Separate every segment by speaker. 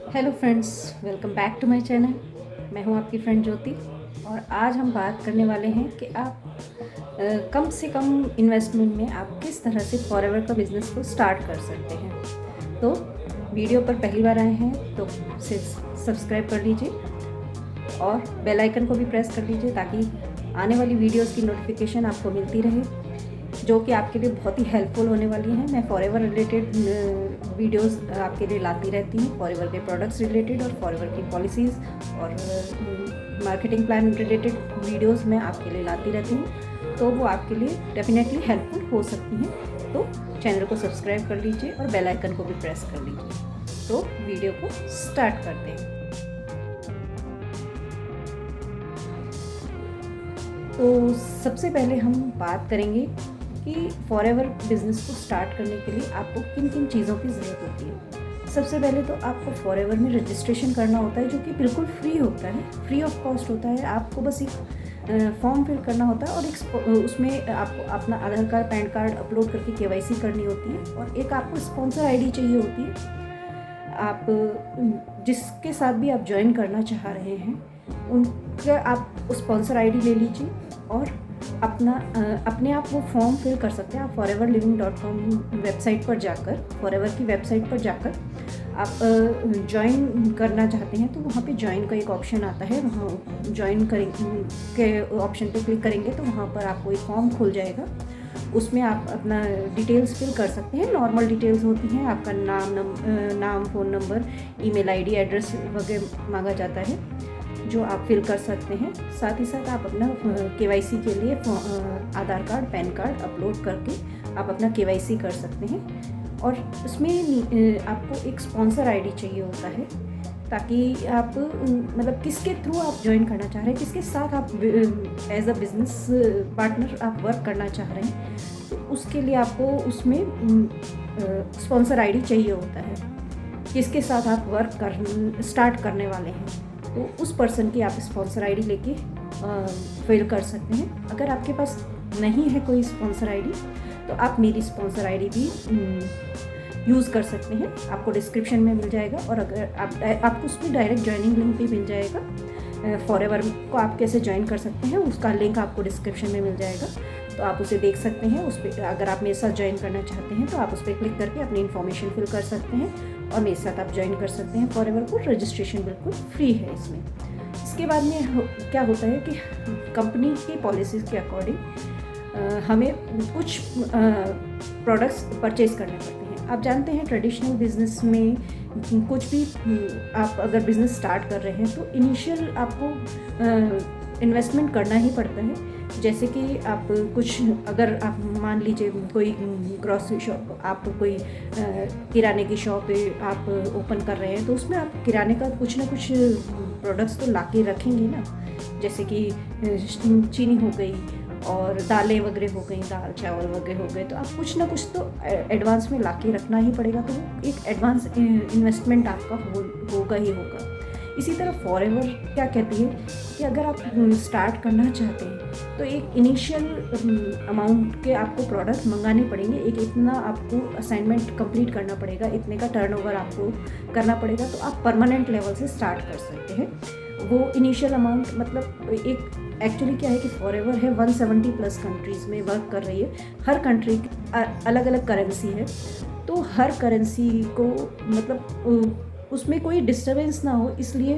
Speaker 1: Hello friends, welcome back to my channel. मैं हूं आपकी फ्रेंड ज्योति और आज हम बात करने वाले हैं कि आप कम से कम इन्वेस्टमेंट में आप किस तरह से फॉरएवर का बिज़नेस को स्टार्ट कर सकते हैं। तो वीडियो पर पहली बार आए हैं तो सब्सक्राइब कर लीजिए और बेल आइकन को भी प्रेस कर लीजिए ताकि आने वाली वीडियोस की नोटिफिकेशन आपको मिलती रहे, जो कि आपके लिए बहुत ही हेल्पफुल होने वाली हैं। मैं फॉरएवर रिलेटेड वीडियोस आपके लिए लाती रहती हूँ, फॉरएवर के प्रोडक्ट्स रिलेटेड और फॉरएवर की पॉलिसीज़ और मार्केटिंग प्लान रिलेटेड वीडियोस मैं आपके लिए लाती रहती हूँ, तो वो आपके लिए डेफिनेटली हेल्पफुल हो सकती हैं। तो चैनल को सब्सक्राइब कर लीजिए और बेल आइकन को भी प्रेस कर लीजिए। तो वीडियो को स्टार्ट करते हैं। तो सबसे पहले हम बात करेंगे कि फॉरएवर बिज़नेस को स्टार्ट करने के लिए आपको किन किन चीज़ों की ज़रूरत होती है। सबसे पहले तो आपको फॉरएवर में रजिस्ट्रेशन करना होता है, जो कि बिल्कुल फ्री होता है, फ्री ऑफ कॉस्ट होता है। आपको बस एक फॉर्म फिल करना होता है और एक उसमें आपको अपना आधार कार्ड, पैन कार्ड अपलोड करके केवाईसी करनी होती है और एक आपको स्पॉन्सर आईडी चाहिए होती है। आप जिसके साथ भी आप ज्वाइन करना चाह रहे हैं उनका आप स्पॉन्सर आईडी ले लीजिए और अपने आप वो फॉर्म फिल कर सकते हैं। आप foreverliving.com वेबसाइट पर जाकर, फॉरएवर की वेबसाइट पर जाकर आप ज्वाइन करना चाहते हैं तो वहाँ पे ज्वाइन का एक ऑप्शन आता है। वहाँ ज्वाइन के ऑप्शन पे क्लिक करेंगे तो वहाँ पर आपको एक फॉर्म खुल जाएगा। उसमें आप अपना डिटेल्स फिल कर सकते हैं। नॉर्मल डिटेल्स होती हैं, आपका नाम, phone number, email ID, address वगैरह मांगा जाता है, जो आप फिल कर सकते हैं। साथ ही साथ आप अपना केवाईसी के लिए आधार कार्ड, पैन कार्ड अपलोड करके आप अपना केवाईसी कर सकते हैं। और उसमें आपको एक स्पॉन्सर आईडी चाहिए होता है, ताकि आप मतलब किसके थ्रू आप ज्वाइन करना चाह रहे हैं, किसके साथ आप एज अ बिज़नेस पार्टनर आप वर्क करना चाह रहे हैं, तो उसके लिए आपको उसमें स्पॉन्सर आईडी चाहिए होता है। किसके साथ आप वर्क स्टार्ट करने वाले हैं, तो उस पर्सन की आप स्पॉन्सर आईडी लेके फिल कर सकते हैं। अगर आपके पास नहीं है कोई स्पॉन्सर आईडी तो आप मेरी स्पॉन्सर आईडी भी यूज़ कर सकते हैं, आपको डिस्क्रिप्शन में मिल जाएगा। और अगर आपको उसमें डायरेक्ट ज्वाइनिंग लिंक भी मिल जाएगा। फॉरएवर को आप कैसे ज्वाइन कर सकते हैं उसका लिंक आपको डिस्क्रिप्शन में मिल जाएगा, तो आप उसे देख सकते हैं। उस पर अगर आप मेरे साथ ज्वाइन करना चाहते हैं तो आप उस पर क्लिक करके अपनी इन्फॉर्मेशन फिल कर सकते हैं और मेरे साथ आप ज्वाइन कर सकते हैं फॉरएवर को। रजिस्ट्रेशन बिल्कुल फ्री है इसमें। इसके बाद में क्या होता है कि कंपनी की पॉलिसीज़ के अकॉर्डिंग हमें कुछ प्रोडक्ट्स परचेज़ करने पड़ते हैं। आप जानते हैं ट्रेडिशनल बिजनेस में कुछ भी आप अगर बिज़नेस स्टार्ट कर रहे हैं तो इनिशियल आपको इन्वेस्टमेंट करना ही पड़ता है। जैसे कि आप कुछ, अगर आप मान लीजिए कोई ग्रॉसरी शॉप, आप कोई किराने की शॉप आप ओपन कर रहे हैं, तो उसमें आप किराने का कुछ ना कुछ प्रोडक्ट्स तो ला के रखेंगे ना। जैसे कि चीनी हो गई और दालें वगैरह हो गई, दाल चावल वगैरह हो गए, तो आप कुछ ना कुछ तो एडवांस में ला के रखना ही पड़ेगा। तो वो एक एडवांस इन्वेस्टमेंट आपका होगा ही होगा। इसी तरह फॉरएवर क्या कहती है कि अगर आप स्टार्ट करना चाहते हैं तो एक इनिशियल अमाउंट के आपको प्रोडक्ट मंगाने पड़ेंगे। एक इतना आपको असाइनमेंट कंप्लीट करना पड़ेगा, इतने का टर्नओवर आपको करना पड़ेगा, तो आप परमानेंट लेवल से स्टार्ट कर सकते हैं। वो इनिशियल अमाउंट मतलब एक एक्चुअली क्या है कि फॉरएवर है 170 प्लस कंट्रीज़ में वर्क कर रही है। हर कंट्री की अलग अलग करेंसी है, तो हर करेंसी को मतलब उसमें कोई डिस्टर्बेंस ना हो, इसलिए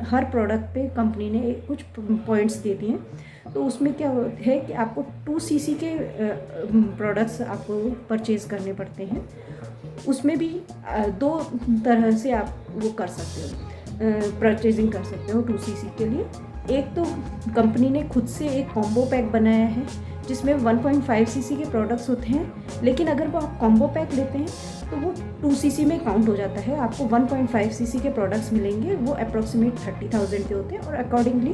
Speaker 1: हर प्रोडक्ट पे कंपनी ने कुछ पॉइंट्स दे दिए हैं। तो उसमें क्या है कि आपको 2cc के प्रोडक्ट्स आपको परचेज़ करने पड़ते हैं। उसमें भी दो तरह से आप वो कर सकते हो, परचेजिंग कर सकते हो 2cc के लिए। एक तो कंपनी ने खुद से एक कॉम्बो पैक बनाया है जिसमें 1.5cc के प्रोडक्ट्स होते हैं, लेकिन अगर वो आप कॉम्बो पैक लेते हैं तो वो 2cc में काउंट हो जाता है। आपको 1.5cc के प्रोडक्ट्स मिलेंगे, वो अप्रॉक्सीमेट 30,000 के होते हैं और accordingly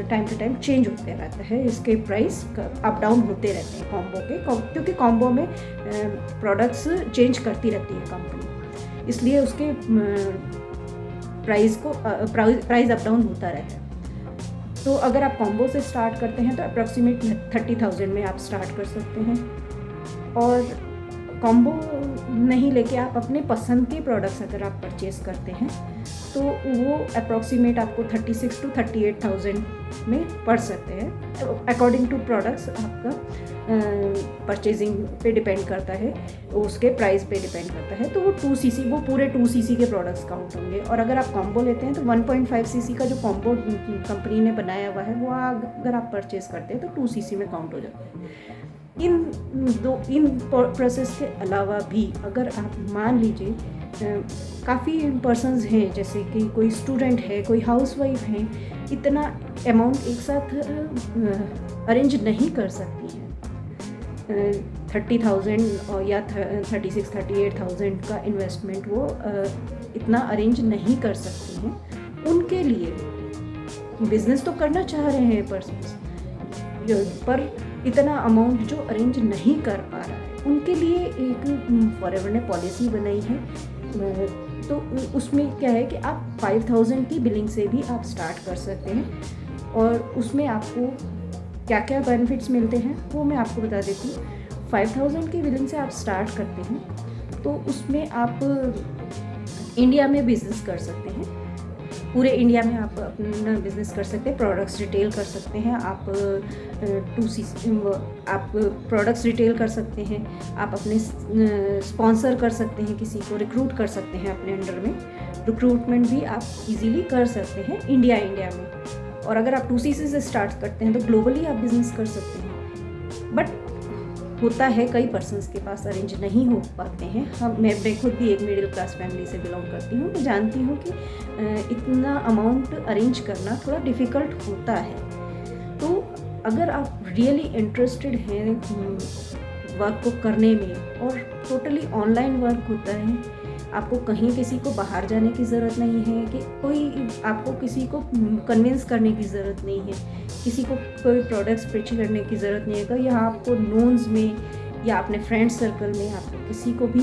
Speaker 1: time to time change होते रहता है। इसके प्राइस अप डाउन होते रहते हैं कॉम्बो के, क्योंकि कॉम्बो में प्रोडक्ट्स चेंज करती रहती है कंपनी, इसलिए उसके प्राइस अप डाउन होता रहता है। तो अगर आप कॉम्बो से स्टार्ट करते हैं तो अप्रॉक्सीमेट 30,000 में आप स्टार्ट कर सकते हैं। और कॉम्बो नहीं लेके आप अपने पसंद के प्रोडक्ट्स अगर आप परचेज़ करते हैं तो वो अप्रॉक्सीमेट आपको 36 to 38,000 में पड़ सकते हैं। अकॉर्डिंग टू प्रोडक्ट्स आपका परचेजिंग पे डिपेंड करता है, उसके प्राइस पे डिपेंड करता है। तो वो 2cc, वो पूरे 2cc के प्रोडक्ट्स काउंट होंगे। और अगर आप कॉम्बो लेते हैं तो 1.5cc का जो कॉम्बो कंपनी ने बनाया हुआ है वो अगर आप परचेज़ करते हैं तो 2cc में काउंट हो जाता है। इन प्रोसेस के अलावा भी अगर आप मान लीजिए काफ़ी पर्सन्स हैं, जैसे कि कोई स्टूडेंट है, कोई हाउसवाइफ है, इतना अमाउंट एक साथ अरेंज नहीं कर सकती हैं। 30,000 और या 36-38,000 का इन्वेस्टमेंट वो इतना अरेंज नहीं कर सकती हैं। उनके लिए बिज़नेस तो करना चाह रहे हैं पर्सन्स, पर इतना अमाउंट जो अरेंज नहीं कर पा रहा है, उनके लिए एक फॉरएवर ने पॉलिसी बनाई है। तो उसमें क्या है कि आप 5,000 की बिलिंग से भी आप स्टार्ट कर सकते हैं। और उसमें आपको क्या क्या बेनिफिट्स मिलते हैं वो मैं आपको बता देती हूँ। 5,000 की बिलिंग से आप स्टार्ट करते हैं तो उसमें आप इंडिया में बिज़नेस कर सकते हैं। पूरे इंडिया में आप अपना बिज़नेस कर सकते हैं, प्रोडक्ट्स रिटेल कर सकते हैं, आप 2cc आप प्रोडक्ट्स रिटेल कर सकते हैं, आप अपने स्पॉन्सर कर सकते हैं, किसी को रिक्रूट कर सकते हैं अपने अंडर में। रिक्रूटमेंट भी आप इजीली कर सकते हैं इंडिया में। और अगर आप 2cc से स्टार्ट करते हैं तो ग्लोबली आप बिज़नेस कर सकते हैं। बट होता है कई पर्सन्स के पास अरेंज नहीं हो पाते हैं। मैं खुद भी एक मिडिल क्लास फैमिली से बिलोंग करती हूँ। मैं जानती हूँ कि इतना अमाउंट अरेंज करना थोड़ा डिफ़िकल्ट होता है। तो अगर आप रियली इंटरेस्टेड हैं वर्क को करने में, और टोटली ऑनलाइन वर्क होता है, आपको कहीं किसी को बाहर जाने की ज़रूरत नहीं है, कि कोई आपको किसी को कन्विंस करने की ज़रूरत नहीं है, किसी को कोई प्रोडक्ट्स पिच करने की ज़रूरत नहीं है, या आपको नोन्स में या अपने फ्रेंड सर्कल में आपको किसी को भी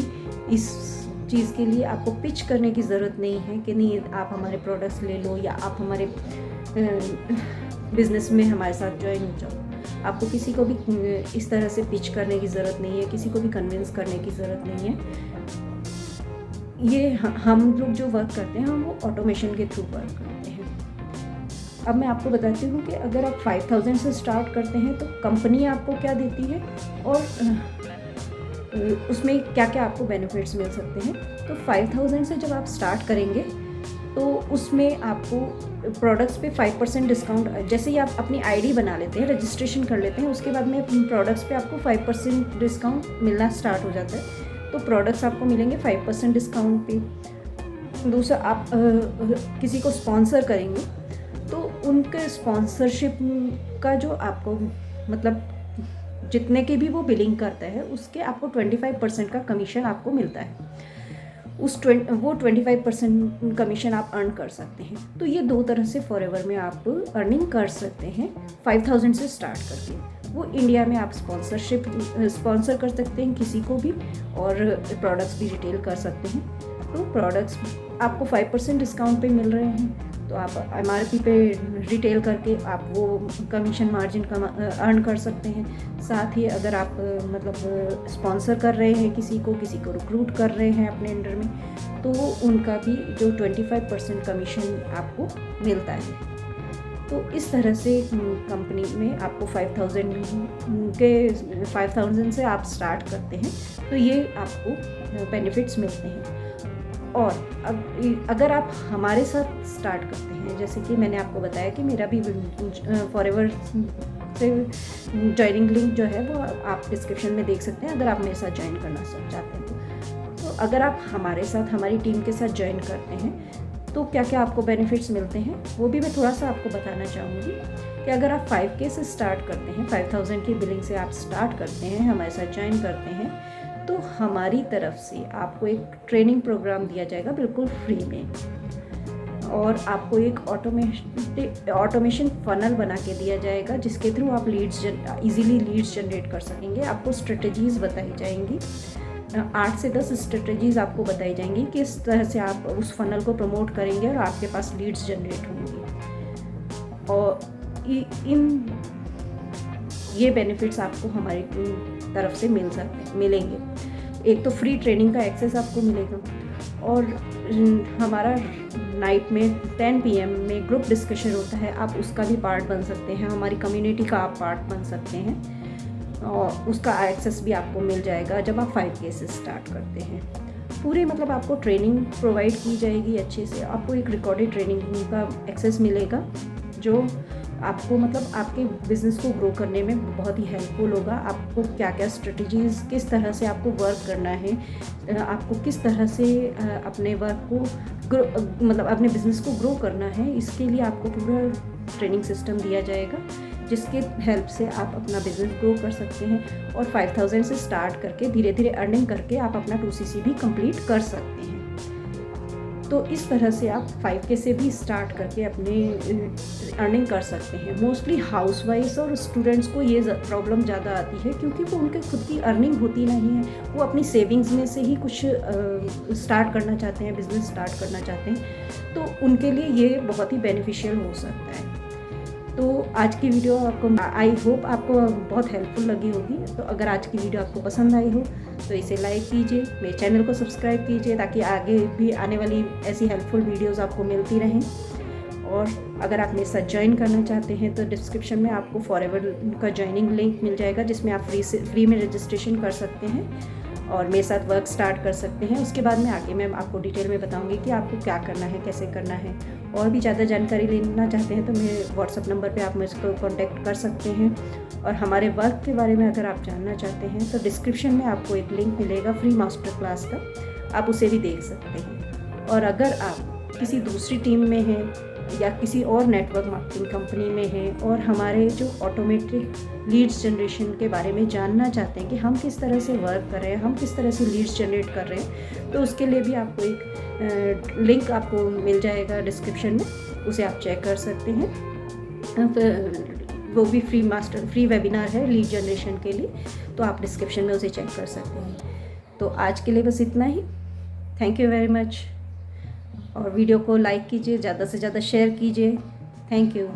Speaker 1: इस चीज़ के लिए आपको पिच करने की ज़रूरत नहीं है कि नहीं आप हमारे प्रोडक्ट्स ले लो या आप हमारे बिज़नेस में हमारे साथ ज्वाइन हो जाओ। आपको किसी को भी इस तरह से पिच करने की ज़रूरत नहीं है, किसी को भी कन्विंस करने की ज़रूरत नहीं है। ये हम लोग जो वर्क करते हैं हम वो ऑटोमेशन के थ्रू वर्क करते हैं। अब मैं आपको बताती हूँ कि अगर आप 5,000 से स्टार्ट करते हैं तो कंपनी आपको क्या देती है और उसमें क्या क्या आपको बेनिफिट्स मिल सकते हैं। तो 5,000 से जब आप स्टार्ट करेंगे तो उसमें आपको प्रोडक्ट्स पे 5% डिस्काउंट, जैसे ही आप अपनी आईडी बना लेते हैं, रजिस्ट्रेशन कर लेते हैं, उसके बाद में प्रोडक्ट्स पे आपको 5% डिस्काउंट मिलना स्टार्ट हो जाता है। तो प्रोडक्ट्स आपको मिलेंगे 5% डिस्काउंट पे। दूसरा, आप किसी को स्पॉन्सर करेंगे तो उनके स्पॉन्सरशिप का जो आपको मतलब जितने की भी वो बिलिंग करता है उसके आपको 25% का कमीशन आपको मिलता है। वो 25% कमीशन आप अर्न कर सकते हैं। तो ये दो तरह से फॉरएवर में आप अर्निंग कर सकते हैं 5,000 से स्टार्ट करके। वो इंडिया में आप स्पॉन्सर कर सकते हैं किसी को भी, और प्रोडक्ट्स भी रिटेल कर सकते हैं। तो प्रोडक्ट्स आपको 5% डिस्काउंट पे मिल रहे हैं, तो आप MRP पे रिटेल करके आप वो कमीशन मार्जिन अर्न कर सकते हैं। साथ ही अगर आप मतलब स्पॉन्सर कर रहे हैं किसी को रिक्रूट कर रहे हैं अपने अंडर में, तो उनका भी जो 25% कमीशन आपको मिलता है। तो इस तरह से कंपनी में आपको 5,000 से आप स्टार्ट करते हैं तो ये आपको बेनिफिट्स मिलते हैं। और अब अगर आप हमारे साथ स्टार्ट करते हैं, जैसे कि मैंने आपको बताया कि मेरा भी फॉरएवर से ज्वाइनिंग लिंक जो है वो आप डिस्क्रिप्शन में देख सकते हैं अगर आप मेरे साथ ज्वाइन करना चाहते हैं। तो अगर आप हमारे साथ हमारी टीम के साथ ज्वाइन करते हैं तो क्या क्या आपको बेनिफिट्स मिलते हैं वो भी मैं थोड़ा सा आपको बताना चाहूँगी। कि अगर आप 5K से स्टार्ट करते हैं, 5,000 की बिलिंग से आप स्टार्ट करते हैं, हमारे साथ ज्वाइन करते हैं, तो हमारी तरफ से आपको एक ट्रेनिंग प्रोग्राम दिया जाएगा बिल्कुल फ्री में, और आपको एक ऑटोमेशन फनल बना के दिया जाएगा जिसके थ्रू आप इजीली लीड्स जनरेट कर सकेंगे। आपको स्ट्रेटजीज़ बताई जाएंगी, 8 से 10 स्ट्रेटजीज़ आपको बताई जाएंगी किस तरह से आप उस फनल को प्रमोट करेंगे और आपके पास लीड्स जनरेट होंगी। और ये बेनिफिट्स आपको हमारी तरफ से मिलेंगे। एक तो फ्री ट्रेनिंग का एक्सेस आपको मिलेगा, और हमारा नाइट में 10 PM में ग्रुप डिस्कशन होता है, आप उसका भी पार्ट बन सकते हैं, हमारी कम्युनिटी का आप पार्ट बन सकते हैं, और उसका एक्सेस भी आपको मिल जाएगा जब आप 5K से स्टार्ट करते हैं। पूरे मतलब आपको ट्रेनिंग प्रोवाइड की जाएगी अच्छे से, आपको एक रिकॉर्डेड ट्रेनिंग का एक्सेस मिलेगा जो आपको मतलब आपके बिज़नेस को ग्रो करने में बहुत ही हेल्पफुल होगा। आपको क्या क्या स्ट्रेटजीज़, किस तरह से आपको वर्क करना है, आपको किस तरह से अपने वर्क को ग्रो मतलब अपने बिज़नेस को ग्रो करना है, इसके लिए आपको पूरा ट्रेनिंग सिस्टम दिया जाएगा, जिसके हेल्प से आप अपना बिज़नेस ग्रो कर सकते हैं, और 5000 से स्टार्ट करके धीरे धीरे अर्निंग करके आप अपना 2CC भी कंप्लीट कर सकते हैं। तो इस तरह से आप 5K से भी स्टार्ट करके अपने अर्निंग कर सकते हैं। मोस्टली हाउसवाइफ्स और स्टूडेंट्स को ये प्रॉब्लम ज़्यादा आती है, क्योंकि वो उनके खुद की अर्निंग होती नहीं है, वो अपनी सेविंग्स में से ही कुछ स्टार्ट करना चाहते हैं, बिज़नेस स्टार्ट करना चाहते हैं, तो उनके लिए ये बहुत ही बेनिफिशियल हो सकता है। तो आज की वीडियो आपको आई होप आपको बहुत हेल्पफुल लगी होगी। तो अगर आज की वीडियो आपको पसंद आई हो तो इसे लाइक कीजिए, मेरे चैनल को सब्सक्राइब कीजिए, ताकि आगे भी आने वाली ऐसी हेल्पफुल वीडियोस आपको मिलती रहें। और अगर आप मेरे साथ ज्वाइन करना चाहते हैं तो डिस्क्रिप्शन में आपको फॉरएवर का ज्वाइनिंग लिंक मिल जाएगा, जिसमें आप फ्री में रजिस्ट्रेशन कर सकते हैं और मेरे साथ वर्क स्टार्ट कर सकते हैं। उसके बाद में आगे मैं आपको डिटेल में बताऊंगी कि आपको क्या करना है, कैसे करना है। और भी ज़्यादा जानकारी लेना चाहते हैं तो मेरे व्हाट्सअप नंबर पे आप मुझको कांटेक्ट कर सकते हैं। और हमारे वर्क के बारे में अगर आप जानना चाहते हैं तो डिस्क्रिप्शन में आपको एक लिंक मिलेगा फ्री मास्टर क्लास का, आप उसे भी देख सकते हैं। और अगर आप किसी दूसरी टीम में हैं या किसी और नेटवर्क मार्केटिंग कंपनी में हैं और हमारे जो ऑटोमेटिक लीड्स जनरेशन के बारे में जानना चाहते हैं कि हम किस तरह से वर्क कर रहे हैं, हम किस तरह से लीड्स जनरेट कर रहे हैं, तो उसके लिए भी आपको एक लिंक आपको मिल जाएगा डिस्क्रिप्शन में, उसे आप चेक कर सकते हैं। वो भी फ्री वेबिनार है लीड जनरेशन के लिए, तो आप डिस्क्रिप्शन में उसे चेक कर सकते हैं। तो आज के लिए बस इतना ही। Thank you very much. और वीडियो को लाइक कीजिए, ज़्यादा से ज़्यादा शेयर कीजिए। Thank you.